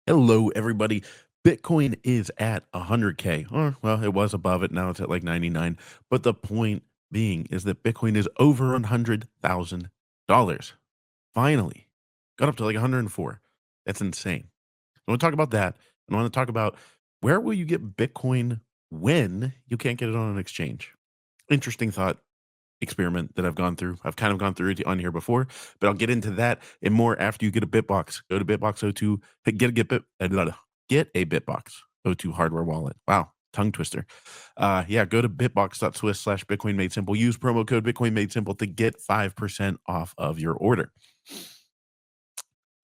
Hello, everybody. Bitcoin is at 100K. Or, well, it was above it. Now it's at like 99. But the point being is that Bitcoin is over $100,000. Finally, got up to like 104. That's insane. I want to talk about that. And I want to talk about where will you get Bitcoin when you can't get it on an exchange? Interesting thought experiment that I've gone through. I've kind of gone through it on here before, but I'll get into that and more after you get a Bitbox. Go to Bitbox O2, get a Bitbox O2 hardware wallet. Wow, tongue twister. Yeah, go to bitbox.swiss/Bitcoin made simple. Use promo code Bitcoin made simple to get 5% off of your order.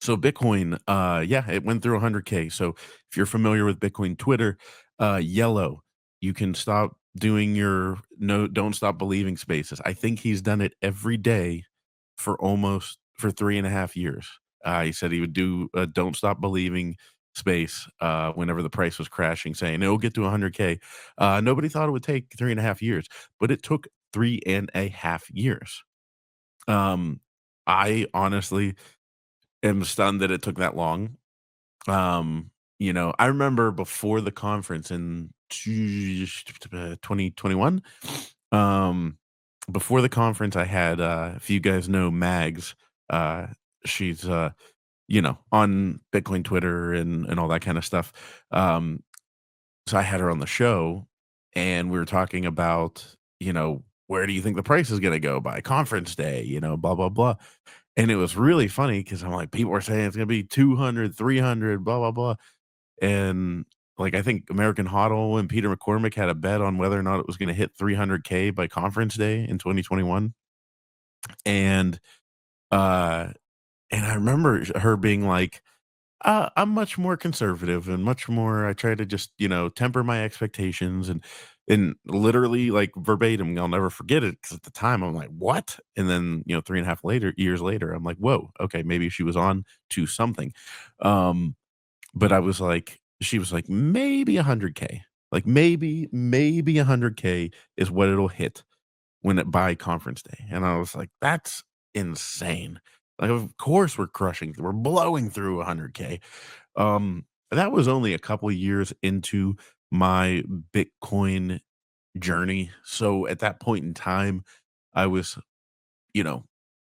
So Bitcoin, yeah, it went through 100K. So if you're familiar with Bitcoin Twitter, yellow, you can stop doing your no, don't stop believing spaces. I think he's done it every day for 3.5 years. He said he would do a don't stop believing space whenever the price was crashing, saying it'll get to 100K. Nobody thought it would take 3.5 years, but it took 3.5 years. Um, I honestly am stunned that it took that long. I remember before the conference in 2021, um, before the conference, I had, if you guys know Mags, she's, on Bitcoin Twitter and all that kind of stuff. Um, so I had her on the show and we were talking about, where do you think the price is going to go by conference day, blah, blah, blah. And it was really funny because I'm like, people were saying it's gonna be 200, 300, blah, blah, blah. And, like, I think American HODL and Peter McCormick had a bet on whether or not it was gonna hit 300K by conference day in 2021. And, uh, and I remember her being like, I'm much more conservative and much more I try to just, temper my expectations and literally like verbatim, I'll never forget it because at the time I'm like, what? And then, 3.5 years later, I'm like, whoa, okay, maybe she was on to something. Um, but I was like, she was like, maybe 100K. Like maybe 100K is what it'll hit when it by conference day, and I was like, "That's insane." Like, of course we're blowing through 100K. That was only a couple years into my Bitcoin journey, so at that point in time, I was, you know,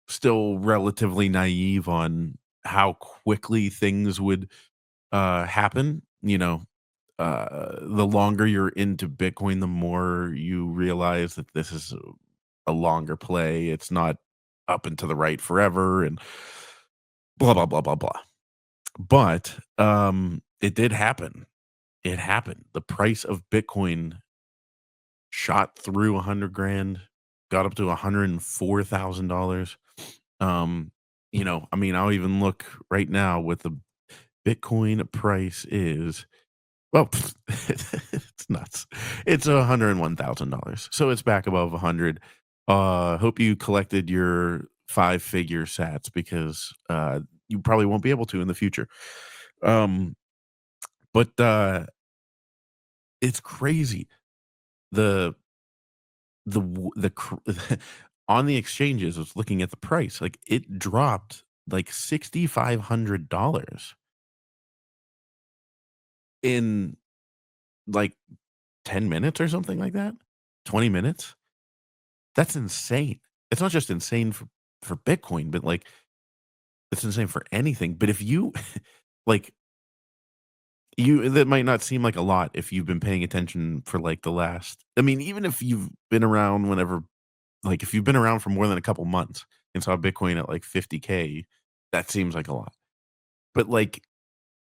still relatively naive on how quickly things would, happen, the longer you're into Bitcoin, the more you realize that this is a longer play. It's not up and to the right forever and blah blah blah blah blah. But it did happen. It happened. The price of Bitcoin shot through 100 grand, got up to $104,000. I mean, I'll even look right now what the Bitcoin price is. Well, it's nuts. It's $101,000. So it's back above 100. Hope you collected your five-figure sats because, you probably won't be able to in the future. Um, but it's crazy. The the on the exchanges, I was looking at the price, like, it dropped, like, $6,500 in, like, 10 minutes or something like that? 20 minutes? That's insane. It's not just insane for Bitcoin, but, like, it's insane for anything, but if you like, you that might not seem like a lot if you've been paying attention for, like, the last I mean, even if you've been around whenever like, if you've been around for more than a couple months and saw Bitcoin at, like, 50K, that seems like a lot. But, like,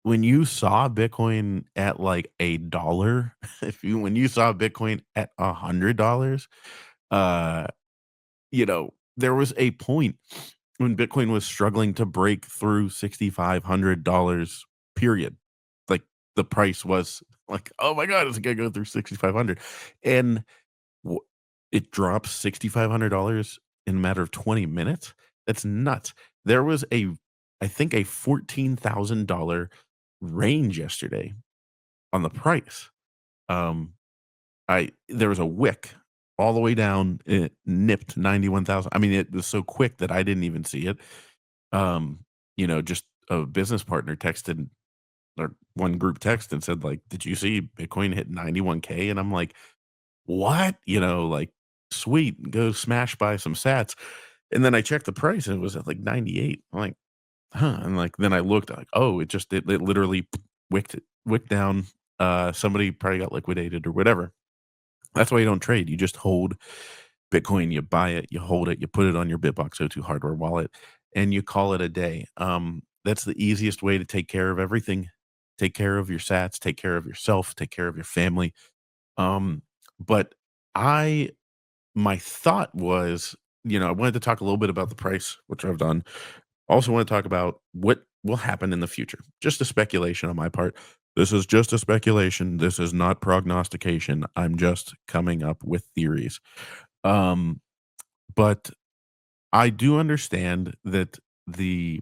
when you saw Bitcoin at, like, a dollar, if you when you saw Bitcoin at $100, uh there was a point when Bitcoin was struggling to break through $6,500 period. Like, the price was like, "Oh my god, it's gonna go through 6,500." And w it drops $6,500 in a matter of 20 minutes? That's nuts. There was I think a $14,000 range yesterday on the price. Um, I there was a wick all the way down, it nipped 91,000. I mean, it was so quick that I didn't even see it. Just a business partner texted, or one group text and said like, "Did you see Bitcoin hit 91K?" And I'm like, "What?" Like, "Sweet, go smash by some sats." And then I checked the price and it was at like 98. I'm like, "Huh." And like then I looked like, "Oh, it literally wicked down. Somebody probably got liquidated or whatever." That's why you don't trade. You just hold Bitcoin, you buy it, you hold it, you put it on your BitBox02 hardware wallet, and you call it a day. That's the easiest way to take care of everything. Take care of your sats, take care of yourself, take care of your family. But I my thought was, I wanted to talk a little bit about the price, which I've done. Also want to talk about what will happen in the future. Just a speculation on my part. This is just a speculation. This is not prognostication. I'm just coming up with theories. Um, but I do understand that the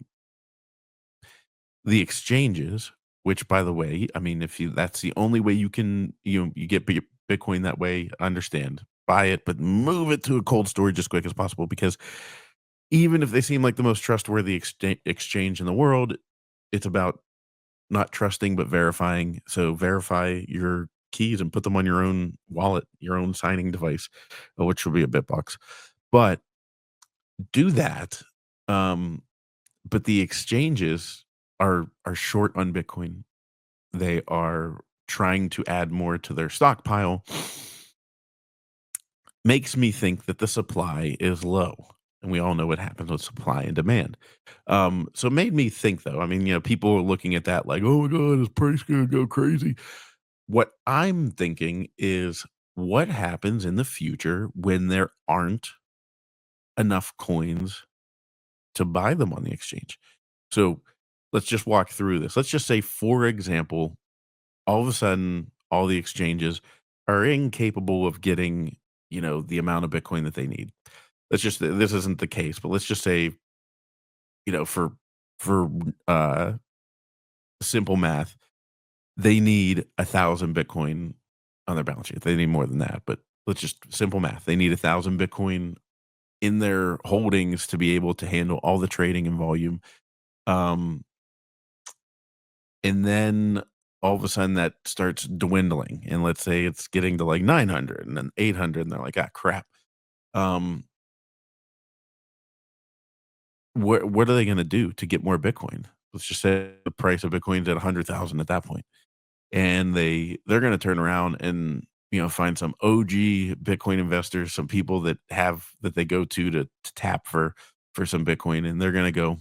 the exchanges, which by the way, I mean, if you that's the only way you get Bitcoin that way, understand. Buy it, but move it to a cold storage as quick as possible because even if they seem like the most trustworthy exchange in the world, it's about not trusting but verifying. So verify your keys and put them on your own wallet, your own signing device, which will be a Bitbox. But do that. Um, but the exchanges are short on Bitcoin. They are trying to add more to their stockpile. Makes me think that the supply is low. And we all know what happens with supply and demand. So it made me think though, I mean, people are looking at that like, oh my God, is price gonna go crazy? What I'm thinking is what happens in the future when there aren't enough coins to buy them on the exchange? So let's just walk through this. Let's just say, for example, all of a sudden, all the exchanges are incapable of getting, the amount of Bitcoin that they need. This isn't the case, but let's just say, for uh simple math, they need 1,000 Bitcoin on their balance sheet. They need more than that, but let's just simple math. They need 1,000 Bitcoin in their holdings to be able to handle all the trading and volume. Um, and then all of a sudden that starts dwindling. And let's say it's getting to like 900 and then 800, and they're like, ah, crap. Um, what are they going to do to get more Bitcoin? Let's just say the price of Bitcoin's at 100,000 at that point, and they're going to turn around and find some OG Bitcoin investors, some people that they go to tap for some Bitcoin, and they're going to go,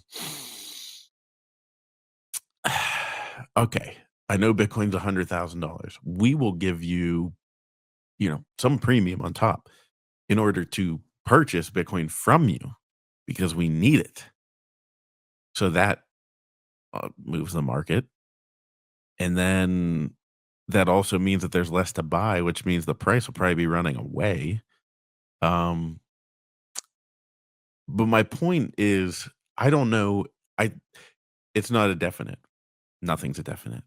okay, I know Bitcoin's $100,000. We will give you some premium on top in order to purchase Bitcoin from you because we need it. So that moves the market. And then that also means that there's less to buy, which means the price will probably be running away. Um, but my point is, I don't know. I It's not a definite. Nothing's a definite.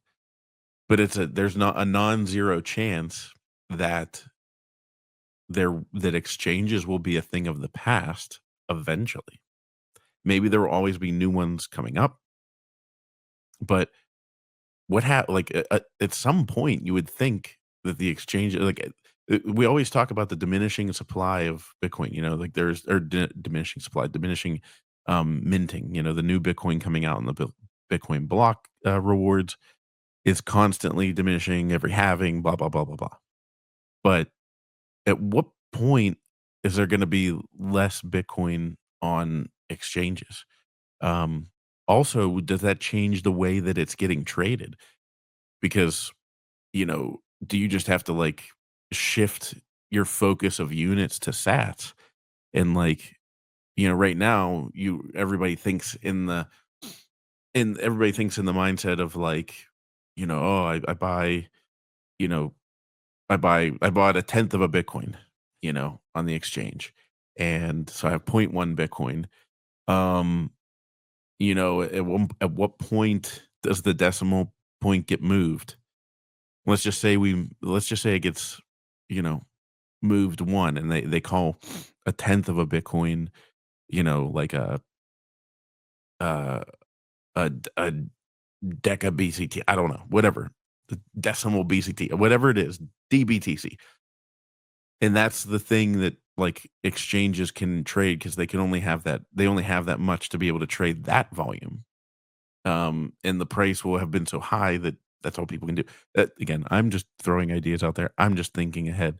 But there's not a non-zero chance that that exchanges will be a thing of the past eventually. Maybe there will always be new ones coming up, but like at some point you would think that the exchange we always talk about the diminishing supply of Bitcoin, like diminishing supply, diminishing minting, the new Bitcoin coming out in the Bitcoin block rewards is constantly diminishing every halving, blah blah blah blah blah. But at what point is there going to be less Bitcoin on exchanges? Um, Also, does that change the way that it's getting traded? Because, do you just have to like shift your focus of units to sats? And like, right now, you everybody thinks everybody thinks in the mindset of like, oh, I buy, you know, I bought a tenth of a Bitcoin, on the exchange. And so I have point 0.1 Bitcoin. Um, at what point does the decimal point get moved? Let's just say it gets, you know, moved 1, and they call a tenth of a Bitcoin, like uh, a deca BCT, I don't know, whatever, the decimal BCT, whatever it is, DBTC. And that's the thing that, like, exchanges can trade because they only have that much to be able to trade that volume. And the price will have been so high that that's all people can do. Again, I'm just throwing ideas out there. I'm just thinking ahead.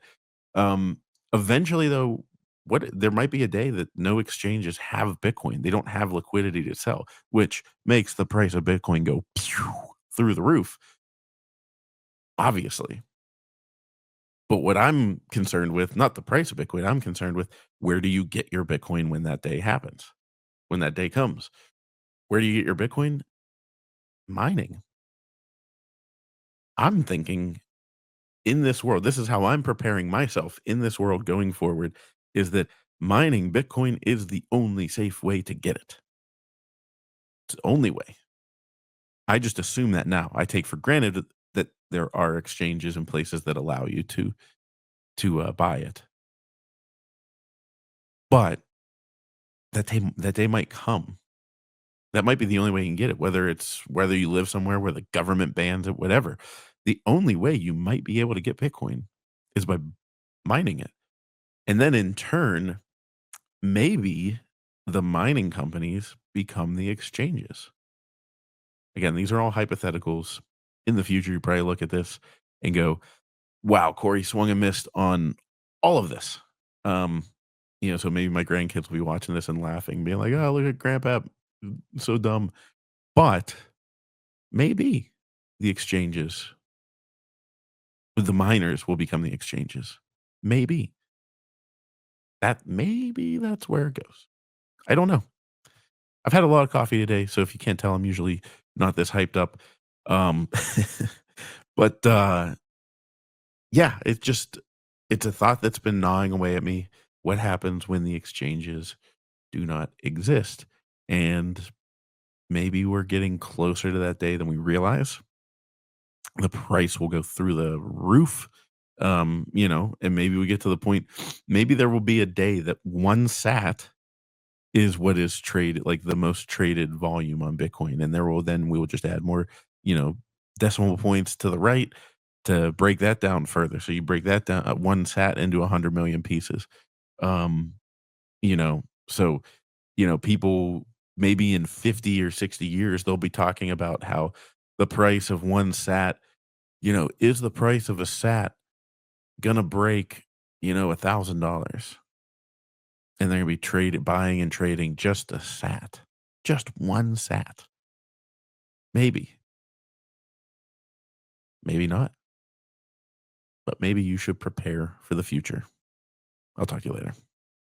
Um, Eventually, though, what there might be a day that no exchanges have Bitcoin. They don't have liquidity to sell, which makes the price of Bitcoin go through the roof, obviously. But what I'm concerned with, not the price of Bitcoin, I'm concerned with where do you get your Bitcoin when that day happens? When that day comes, where do you get your Bitcoin? Mining. I'm thinking in this world, this is how I'm preparing myself in this world going forward is that mining Bitcoin is the only safe way to get it. It's the only way. I just assume that now. I take for granted that there are exchanges and places that allow you to buy it, but that day might come. That might be the only way you can get it, whether you live somewhere where the government bans it, whatever. The only way you might be able to get Bitcoin is by mining it. And then in turn, maybe the mining companies become the exchanges. Again, these are all hypotheticals. In the future, you probably look at this and go, wow, Corey swung and missed on all of this. Um, so maybe my grandkids will be watching this and laughing, being like, oh, look at Grandpa, so dumb. But maybe the exchanges, the miners will become the exchanges. Maybe maybe that's where it goes. I don't know. I've had a lot of coffee today, so if you can't tell, I'm usually not this hyped up. Um, but yeah, it's a thought that's been gnawing away at me. What happens when the exchanges do not exist? And maybe we're getting closer to that day than we realize. The price will go through the roof. And maybe we get to the point, maybe there will be a day that one sat is what is traded, like the most traded volume on Bitcoin. And we will just add more, you know, decimal points to the right to break that down further. So you break that down one sat into 100 million pieces. Um, so, people maybe in 50 or 60 years, they'll be talking about how the price of one sat, is the price of a sat gonna break, $1,000? And they're gonna be buying and trading just a sat, just one sat. Maybe, maybe not, but maybe you should prepare for the future. I'll talk to you later.